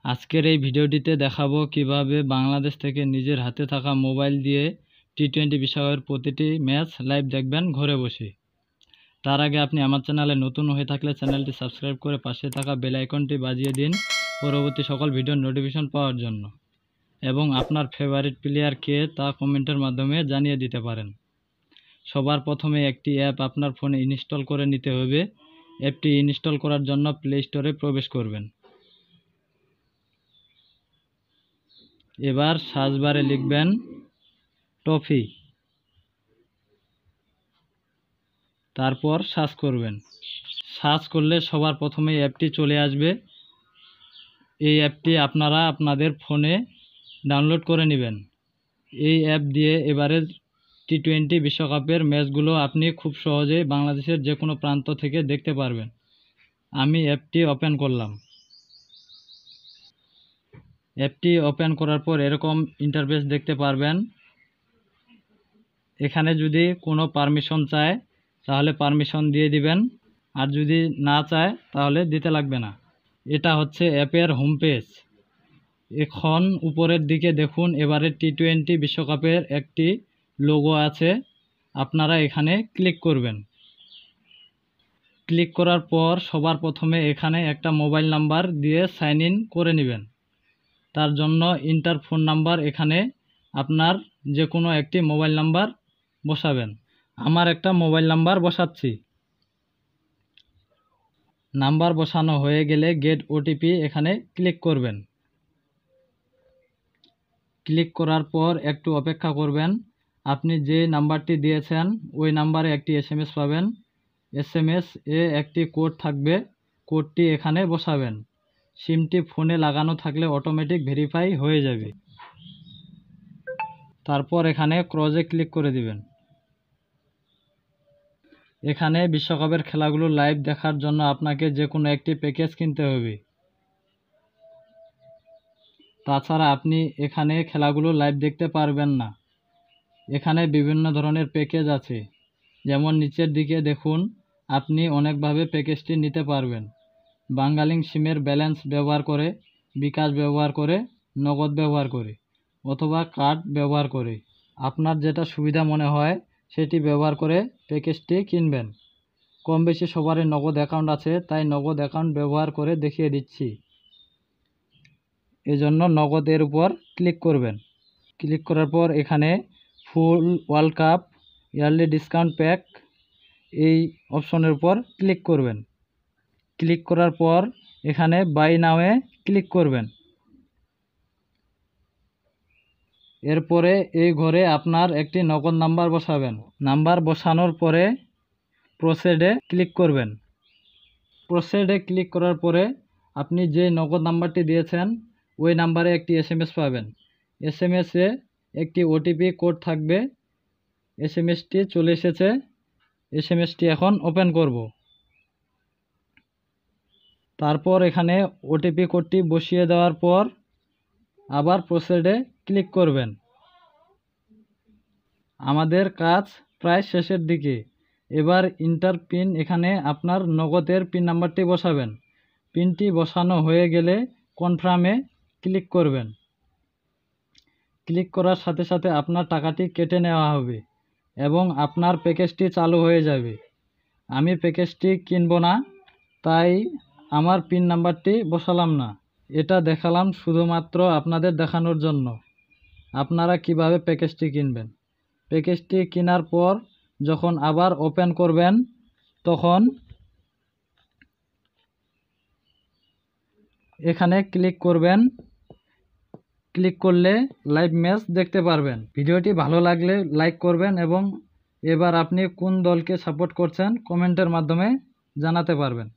আজকের এই ভিডিওটিতে দেখাবো কিভাবে বাংলাদেশ থেকে নিজের হাতে থাকা মোবাইল দিয়ে টি-20 বিশ্বকাপের প্রতিটি ম্যাচ লাইভ দেখবেন ঘরে বসে। তার আগে আপনি আমার চ্যানেলে নতুন হয়ে থাকলে চ্যানেলটি সাবস্ক্রাইব করে পাশে থাকা বেল আইকনটি বাজিয়ে দিন পরবর্তী সকল ভিডিওর নোটিফিকেশন পাওয়ার জন্য, এবং আপনার ফেভারিট প্লেয়ার কে তা কমেন্টের মাধ্যমে জানিয়ে দিতে পারেন। সবার প্রথমে একটি অ্যাপ আপনার ফোনে ইনস্টল করে নিতে হবে। অ্যাপটি ইনস্টল করার জন্য প্লে স্টোরে প্রবেশ করবেন। এবার সার্চ বারে লিখবেন টফি, তারপর সার্চ করবেন। সার্চ করলে সবার প্রথমে অ্যাপটি চলে আসবে। এই অ্যাপটি আপনারা আপনাদের ফোনে ডাউনলোড করে নেবেন। এই অ্যাপ দিয়ে এবারে টি-20 বিশ্বকাপের ম্যাচগুলো আপনি খুব সহজেই বাংলাদেশের যে কোনো প্রান্ত থেকে দেখতে পারবেন। আমি অ্যাপটি ওপেন করলাম। অ্যাপটি ওপেন করার পর এরকম ইন্টারফেস দেখতে পারবেন। এখানে যদি কোনো পারমিশন চায় তাহলে পারমিশন দিয়ে দিবেন, আর যদি না চায় তাহলে দিতে লাগবে না। এটা হচ্ছে অ্যাপের হোম পেজ। এখন উপরের দিকে দেখুন, এবারে টি-20 বিশ্বকাপের একটি লোগো আছে। আপনারা এখানে ক্লিক করবেন। ক্লিক করার পর সবার প্রথমে এখানে একটা মোবাইল নাম্বার দিয়ে সাইন ইন করে নেবেন। তার জন্য ইন্টার ফোন নাম্বার এখানে আপনার যে কোনো একটি মোবাইল নাম্বার বসাবেন। আমার একটা মোবাইল নাম্বার বসাচ্ছি। নাম্বার বসানো হয়ে গেলে গেট ওটিপি এখানে ক্লিক করবেন। ক্লিক করার পর একটু অপেক্ষা করবেন। আপনি যে নাম্বারটি দিয়েছেন ওই নাম্বারে একটি এসএমএস পাবেন। এসএমএস এ একটি কোড থাকবে, কোডটি এখানে বসাবেন। সিমটি ফোনে লাগানো থাকলে অটোমেটিক ভেরিফাই হয়ে যাবে। তারপর এখানে ক্রসে ক্লিক করে দিবেন। এখানে বিশ্বকাপের খেলাগুলো লাইভ দেখার জন্য আপনাকে যে কোনো একটি প্যাকেজ কিনতে হবে। তাছাড়া আপনি এখানে খেলাগুলো লাইভ দেখতে পারবেন না। এখানে বিভিন্ন ধরনের প্যাকেজ আছে, যেমন নিচের দিকে দেখুন, আপনি অনেকভাবে প্যাকেজটি নিতে পারবেন। বাংলালিংক সিমের ব্যালেন্স ব্যবহার করে, বিকাশ ব্যবহার করে, নগদ ব্যবহার করে, অথবা কার্ড ব্যবহার করে। আপনার যেটা সুবিধা মনে হয় সেটি ব্যবহার করে প্যাকেজটি কিনবেন। কম বেশি সবারই নগদ অ্যাকাউন্ট আছে, তাই নগদ অ্যাকাউন্ট ব্যবহার করে দেখিয়ে দিচ্ছি। এজন্য নগদের উপর ক্লিক করবেন। ক্লিক করার পর এখানে full world cup yearly discount pack এই অপশনের উপর ক্লিক করবেন। ক্লিক করার পর এখানে বাই নাওয়ে ক্লিক করবেন। এরপরে এই ঘরে আপনার একটি নগদ নাম্বার বসাবেন। নাম্বার বসানোর পরে প্রসিডে ক্লিক করবেন। প্রসিডে ক্লিক করার পরে আপনি যে নগদ নাম্বারটি দিয়েছেন ওই নাম্বারে একটি এসএমএস পাবেন। এসএমএসে একটি ওটিপি কোড থাকবে। এসএমএসটি চলে এসেছে। এসএমএসটি এখন ওপেন করব। তারপর এখানে ওটিপি কোডটি বসিয়ে দেওয়ার পর আবার প্রসিডে ক্লিক করবেন। আমাদের কাজ প্রায় শেষের দিকে। এবার ইন্টার পিন, এখানে আপনার নগদের পিন নাম্বারটি বসাবেন। পিনটি বসানো হয়ে গেলে কনফার্মে ক্লিক করবেন। ক্লিক করার সাথে সাথে আপনার টাকাটি কেটে নেওয়া হবে এবং আপনার প্যাকেজটি চালু হয়ে যাবে। আমি প্যাকেজটি কিনব না, তাই আমার পিন নাম্বারটি বসালাম না। এটা দেখালাম শুধুমাত্র আপনাদের দেখানোর জন্য আপনারা কিভাবে প্যাকেজটি কিনবেন। প্যাকেজটি কেনার পর যখন আবার ওপেন করবেন তখন এখানে ক্লিক করবেন। ক্লিক করলে লাইভ ম্যাচ দেখতে পারবেন। ভিডিওটি ভালো লাগলে লাইক করবেন এবং এবার আপনি কোন দলকে সাপোর্ট করছেন কমেন্টের মাধ্যমে জানাতে পারবেন।